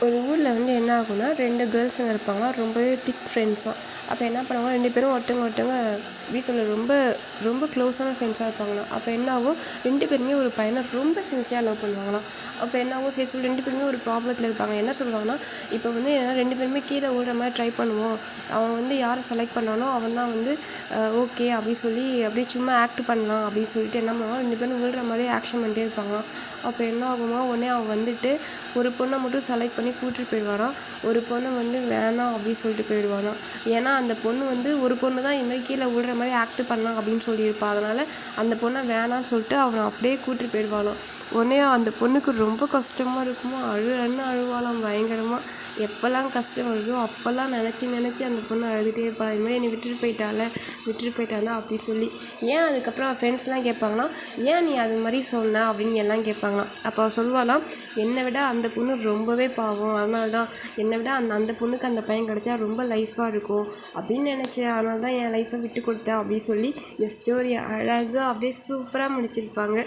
ஒரு ஊரில் வந்து என்ன ஆகும்னா 2 கேர்ள்ஸுங்க இருப்பாங்க, ரொம்பவே திக் ஃப்ரெண்ட்ஸாக. அப்போ என்ன பண்ணுவாங்க, 2 பேரும் ஒருத்தவங்க வீட்டில் ரொம்ப ரொம்ப க்ளோஸான ஃப்ரெண்ட்ஸாக இருப்பாங்களாம். அப்போ என்ன ஆகும், 2 பேருமே ஒரு பையனை ரொம்ப சின்சியராக லவ் பண்ணுவாங்களாம். அப்போ என்ன ஆகும், சரி சொல்லி 2 பேருமே ஒரு ப்ராப்ளத்தில் இருப்பாங்க. என்ன சொல்லுவாங்கன்னா, இப்போ வந்து 2 பேருமே கீழே விழுற மாதிரி ட்ரை பண்ணுவோம், அவன் வந்து யாரை செலக்ட் பண்ணானோ அவன் தான் வந்து ஓகே அப்படின்னு சொல்லி அப்படியே சும்மா ஆக்ட் பண்ணலாம் அப்படின்னு சொல்லிட்டு என்ன பண்ணுவாங்க, 2 பேரும் விழுற மாதிரி ஆக்ஷன் பண்ணிட்டே இருப்பாங்களாம். அப்போ என்ன ஆகுமா, உடனே அவன் வந்துட்டு ஒரு பொண்ணை மட்டும் செலக்ட் பண்ணி கூட்டிகிட்டு போயிடுவாராம், ஒரு பொண்ணை வந்து வேணாம் அப்படின்னு சொல்லிட்டு போயிடுவாராம். ஏன்னா அந்த பொண்ணு வந்து ஒரு பொண்ணு தான் இந்த மாதிரி கீழே விழுற மாதிரி ஆக்ட் பண்ணலாம் அப்படின்னு சொல்லியிருப்பா. அதனால் அந்த பொண்ணை வேணான்னு சொல்லிட்டு அவனை அப்படியே கூட்டிகிட்டு போயிடுவாளாம். உடனே அந்த பொண்ணுக்கு ரொம்ப கஷ்டமாக இருக்குமோ, அழுவாளாம் பயங்கரமாக. எப்போல்லாம் கஷ்டம் வருதோ அப்போல்லாம் நினச்சி அந்த பொண்ணு அழுதுகிட்டே இருப்பாள். இது மாதிரி என்னை விட்டுட்டு போயிட்டாளா அப்படி சொல்லி. ஏன் அதுக்கப்புறம் ஃப்ரெண்ட்ஸ்லாம் கேட்பாங்கன்னா, ஏன் நீ அது மாதிரி சொன்ன அப்படின்னு எல்லாம் கேட்பாங்களாம். அப்போ சொல்வாலாம், என்னை விட அந்த பொண்ணு ரொம்பவே பாவம், அதனால தான் என்னை விட அந்த பொண்ணுக்கு அந்த பையன் கிடச்சா ரொம்ப லைஃபாக இருக்கும் அப்படின்னு நினச்சேன், அதனால தான் என் லைஃப்பை விட்டு கொடுத்தேன் அப்படின்னு சொல்லி இந்த ஸ்டோரியை அழகாக அப்படியே சூப்பராக முடிச்சிருப்பாங்க.